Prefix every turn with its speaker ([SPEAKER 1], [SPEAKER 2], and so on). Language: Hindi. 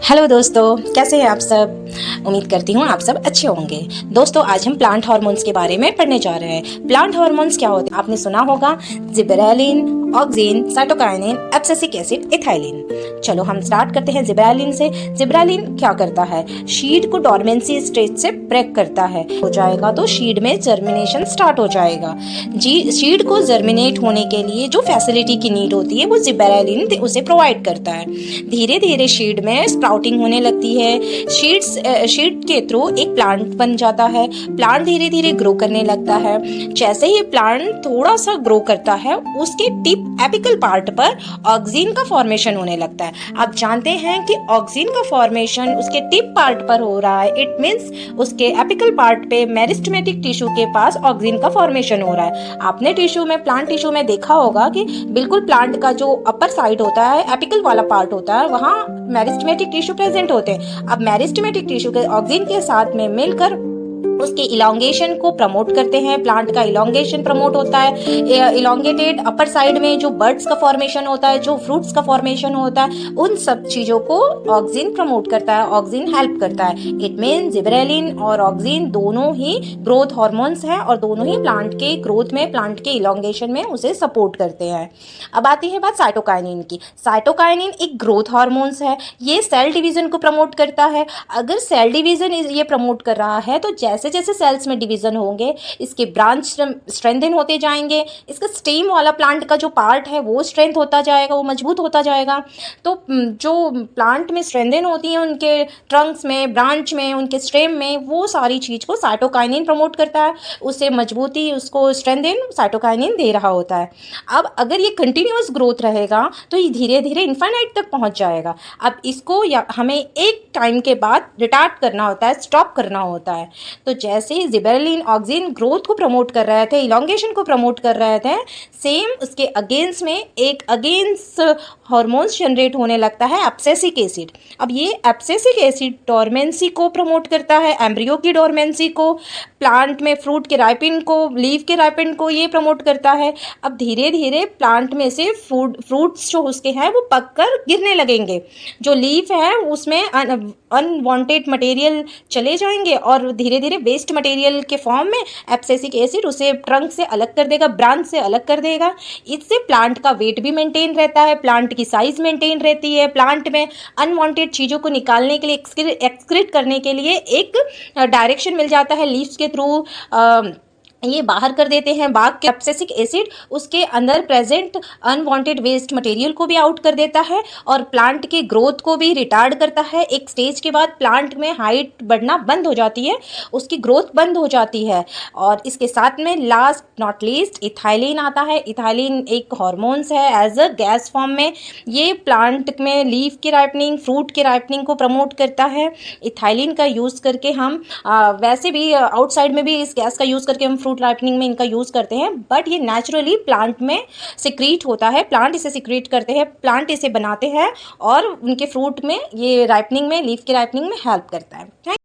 [SPEAKER 1] हेलो दोस्तों, कैसे हैं आप सब। उम्मीद करती हूँ आप सब अच्छे होंगे। दोस्तों, आज हम प्लांट हार्मोन्स के बारे में पढ़ने जा रहे हैं। प्लांट हार्मोन्स क्या होते हैं आपने सुना होगा, gibberellin, auxin, cytokinin, abscisic acid, ethylene. चलो हम स्टार्ट करते हैं जिबरेलिन से। जिबरेलिन क्या करता है, शीड को डोरमेंसी स्टेज से ब्रेक करता है। हो जाएगा तो शीड में जर्मिनेशन स्टार्ट हो जाएगा। जी, शीड को जर्मिनेट होने के लिए जो फैसिलिटी की नीड होती है वो जिबरेलिन उसे प्रोवाइड करता है। धीरे धीरे शीड में स्प्राउटिंग होने लगती है। शीड के थ्रू एक प्लांट बन जाता है। प्लांट धीरे धीरे ग्रो करने लगता है। जैसे ही प्लांट थोड़ा सा ग्रो करता है, उसके टिप एपिकल पार्ट पर ऑक्सिन का फॉर्मेशन होने लगता है। आप जानते हैं कि ऑक्सिन का फॉर्मेशन उसके टिप पार्ट पर हो रहा है। इट मींस उसके एपिकल पार्ट पे मेरिस्टेमेटिक टिश्यू के पास ऑक्सिन का फॉर्मेशन हो रहा है। आपने प्लांट टिश्यू में देखा होगा कि बिल्कुल प्लांट का जो अपर साइड होता है, एपिकल वाला पार्ट होता है, वहाँ मेरिस्टेमेटिक टिश्यू प्रेजेंट होते हैं। अब मेरिस्टेमेटिक टिश्यू के ऑक्सिन के साथ में मिलकर उसके इलोंगेशन को प्रमोट करते हैं। प्लांट का इलोंगेशन प्रमोट होता है। इलोंगेटेड अपर साइड में जो बर्ड्स का फॉर्मेशन होता है, जो फ्रूट्स का फॉर्मेशन होता है, उन सब चीजों को ऑक्सिन प्रमोट करता है, ऑक्सिन हेल्प करता है। इट मीन जिबरेलिन और ऑक्सिन दोनों ही ग्रोथ हार्मोन्स हैं और दोनों ही प्लांट के ग्रोथ में, प्लांट के इलोंगेशन में उसे सपोर्ट करते हैं। अब आती है बात साइटोकाइनिन की। साइटोकाइनिन एक ग्रोथ हार्मोन्स है। ये सेल डिवीजन को प्रमोट करता है। अगर सेल डिवीजन ये प्रमोट कर रहा है तो जैसे जैसे सेल्स में डिवीजन होंगे, इसके ब्रांच स्ट्रेंथन होते जाएंगे। इसका स्टेम वाला प्लांट का जो पार्ट है वो स्ट्रेंथ होता जाएगा, वो मजबूत होता जाएगा। तो जो प्लांट में स्ट्रेंथन होती है, उनके ट्रंक्स में, ब्रांच में, उनके स्टेम में, वो सारी चीज को साइटोकाइनिन प्रमोट करता है। उसे मजबूती, उसको स्ट्रेंथन साइटोकाइनिन दे रहा होता है। अब अगर ये कंटिन्यूअस ग्रोथ रहेगा तो ये धीरे धीरे इन्फाइनाइट तक पहुंच जाएगा। अब इसको हमें एक टाइम के बाद रिटार्ड करना होता है, स्टॉप करना होता है। तो जैसे ही जिबरेलिन, ऑक्सिन ग्रोथ को प्रमोट कर रहे थे, इलोंगेशन को प्रमोट कर रहे थे, सेम उसके अगेंस्ट में एक अगेंस्ट हार्मोन्स जनरेट होने लगता है, एब्सिसिक एसिड। अब ये एब्सिसिक एसिड डोरमेंसी को प्रमोट करता है, एम्ब्रियो की डोरमेंसी को, प्लांट में फ्रूट के राइपिन को, लीफ के राइपिन को ये प्रमोट करता है। अब धीरे धीरे प्लांट में से फ्रूट्स जो उसके हैं वो पक कर गिरने लगेंगे। जो लीफ है उसमें अनवांटेड मटेरियल चले जाएंगे और धीरे धीरे वेस्ट मटेरियल के फॉर्म में एब्सिसिक एसिड उसे ट्रंक से अलग कर देगा, ब्रांच से अलग कर देगा। इससे प्लांट का वेट भी मेंटेन रहता है, प्लांट की साइज मेंटेन रहती है। प्लांट में अनवांटेड चीज़ों को निकालने के लिए, एक्सक्रीट करने के लिए एक डायरेक्शन मिल जाता है लीव्स के थ्रू। ये बाहर कर देते हैं बाग के एब्सिसिक एसिड, उसके अंदर प्रेजेंट अनवांटेड वेस्ट मटेरियल को भी आउट कर देता है और प्लांट के ग्रोथ को भी रिटार्ड करता है। एक स्टेज के बाद प्लांट में हाइट बढ़ना बंद हो जाती है, उसकी ग्रोथ बंद हो जाती है। और इसके साथ में लास्ट नॉट लीस्ट इथाइलिन आता है। इथाइलिन एक हार्मोन्स है एज अ गैस फॉर्म में। ये प्लांट में लीफ की राइपनिंग, फ्रूट की राइपनिंग को प्रमोट करता है। इथाइलिन का यूज़ करके हम वैसे भी आउटसाइड में भी इस गैस का यूज़ करके हम फ्रूट राइपनिंग में इनका यूज करते हैं, बट ये नेचुरली प्लांट में सिक्रीट होता है। प्लांट इसे सिक्रीट करते हैं, प्लांट इसे बनाते हैं और उनके फ्रूट में, ये राइपनिंग में, लीफ की राइपनिंग में हेल्प करता है।